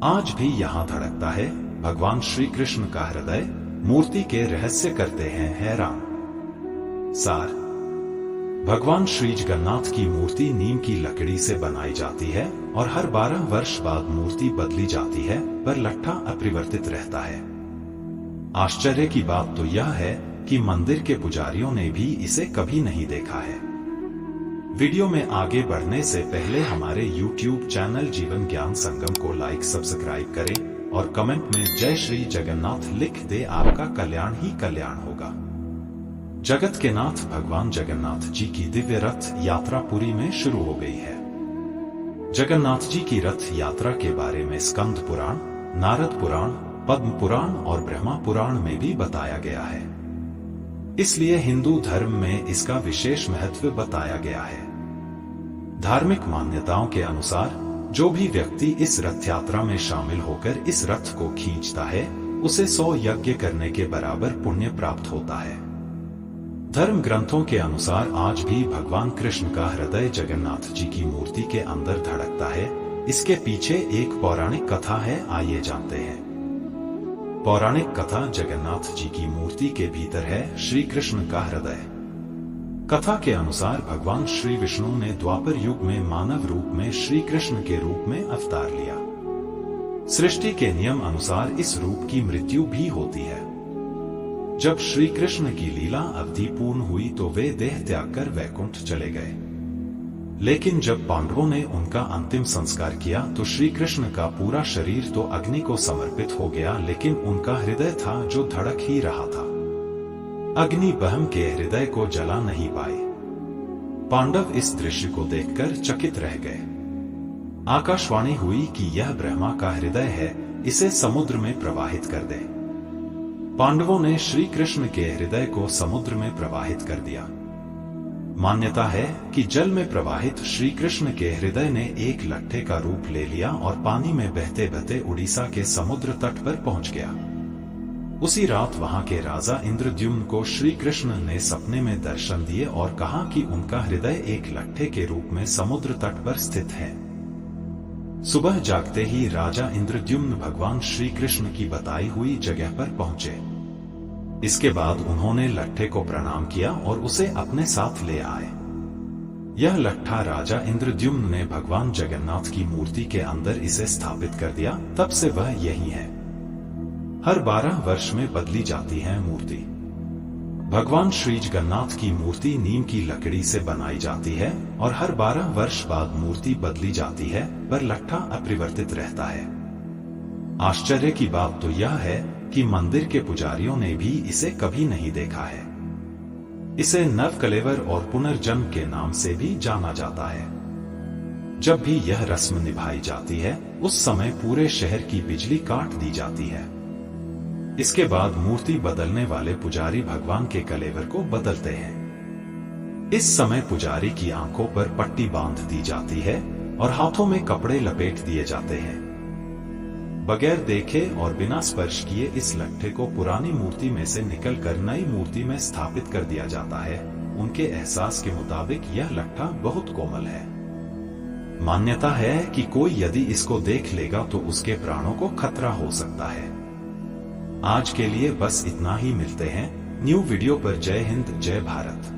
आज भी यहाँ धड़कता है भगवान श्री कृष्ण का हृदय। मूर्ति के रहस्य करते हैं हैरान। सार, भगवान श्री जगन्नाथ की मूर्ति नीम की लकड़ी से बनाई जाती है और हर 12 वर्ष बाद मूर्ति बदली जाती है, पर लट्ठा अपरिवर्तित रहता है। आश्चर्य की बात तो यह है कि मंदिर के पुजारियों ने भी इसे कभी नहीं देखा है। वीडियो में आगे बढ़ने से पहले हमारे YouTube चैनल जीवन ज्ञान संगम को लाइक सब्सक्राइब करें और कमेंट में जय श्री जगन्नाथ लिख दे। आपका कल्याण ही कल्याण होगा। जगत के नाथ भगवान जगन्नाथ जी की दिव्य रथ यात्रा पुरी में शुरू हो गई है। जगन्नाथ जी की रथ यात्रा के बारे में स्कंद पुराण, नारद पुराण, पद्म पुराण और ब्रह्मा पुराण में भी बताया गया है। इसलिए हिंदू धर्म में इसका विशेष महत्व बताया गया है। धार्मिक मान्यताओं के अनुसार जो भी व्यक्ति इस रथ यात्रा में शामिल होकर इस रथ को खींचता है, उसे 100 यज्ञ करने के बराबर पुण्य प्राप्त होता है। धर्म ग्रंथों के अनुसार आज भी भगवान कृष्ण का हृदय जगन्नाथ जी की मूर्ति के अंदर धड़कता है। इसके पीछे एक पौराणिक कथा है, आइए जानते हैं। पौराणिक कथा जगन्नाथ जी की मूर्ति के भीतर है श्री कृष्ण का हृदय। कथा के अनुसार भगवान श्री विष्णु ने द्वापर युग में मानव रूप में श्री कृष्ण के रूप में अवतार लिया। सृष्टि के नियम अनुसार इस रूप की मृत्यु भी होती है। जब श्री कृष्ण की लीला अवधि पूर्ण हुई तो वे देह त्याग कर वैकुंठ चले गए। लेकिन जब पांडवों ने उनका अंतिम संस्कार किया तो श्री कृष्ण का पूरा शरीर तो अग्नि को समर्पित हो गया, लेकिन उनका हृदय था जो धड़क ही रहा था। अग्नि बहम के हृदय को जला नहीं पाए। पांडव इस दृश्य को देखकर चकित रह गए। आकाशवाणी हुई कि यह ब्रह्मा का हृदय है, इसे समुद्र में प्रवाहित कर दे। पांडवों ने श्री कृष्ण के हृदय को समुद्र में प्रवाहित कर दिया। मान्यता है कि जल में प्रवाहित श्री कृष्ण के हृदय ने एक लट्ठे का रूप ले लिया और पानी में बहते बहते उड़ीसा के समुद्र तट पर पहुंच गया। उसी रात वहां के राजा इंद्रद्युम्न को श्री कृष्ण ने सपने में दर्शन दिए और कहा कि उनका हृदय एक लट्ठे के रूप में समुद्र तट पर स्थित है। सुबह जागते ही राजा इंद्रद्युम्न भगवान श्री कृष्ण की बताई हुई जगह पर पहुंचे। इसके बाद उन्होंने लट्ठे को प्रणाम किया और उसे अपने साथ ले आए। यह लट्ठा राजा इंद्रद्युम्न ने भगवान जगन्नाथ की मूर्ति के अंदर इसे स्थापित कर दिया। तब से वह यही है। हर 12 वर्ष में बदली जाती है मूर्ति। भगवान श्री जगन्नाथ की मूर्ति नीम की लकड़ी से बनाई जाती है और हर 12 वर्ष बाद मूर्ति बदली जाती है, पर लट्ठा अपरिवर्तित रहता है। आश्चर्य की बात तो यह है कि मंदिर के पुजारियों ने भी इसे कभी नहीं देखा है। इसे नव कलेवर और पुनर्जन्म के नाम से भी जाना जाता है। जब भी यह रस्म निभाई जाती है, उस समय पूरे शहर की बिजली काट दी जाती है। इसके बाद मूर्ति बदलने वाले पुजारी भगवान के कलेवर को बदलते हैं। इस समय पुजारी की आंखों पर पट्टी बांध दी जाती है और हाथों में कपड़े लपेट दिए जाते हैं। बगैर देखे और बिना स्पर्श किए इस लट्ठे को पुरानी मूर्ति में से निकलकर नई मूर्ति में स्थापित कर दिया जाता है। उनके एहसास के मुताबिक यह लट्ठा बहुत कोमल है। मान्यता है कि कोई यदि इसको देख लेगा तो उसके प्राणों को खतरा हो सकता है। आज के लिए बस इतना ही। मिलते हैं न्यू वीडियो पर। जय हिंद, जय भारत।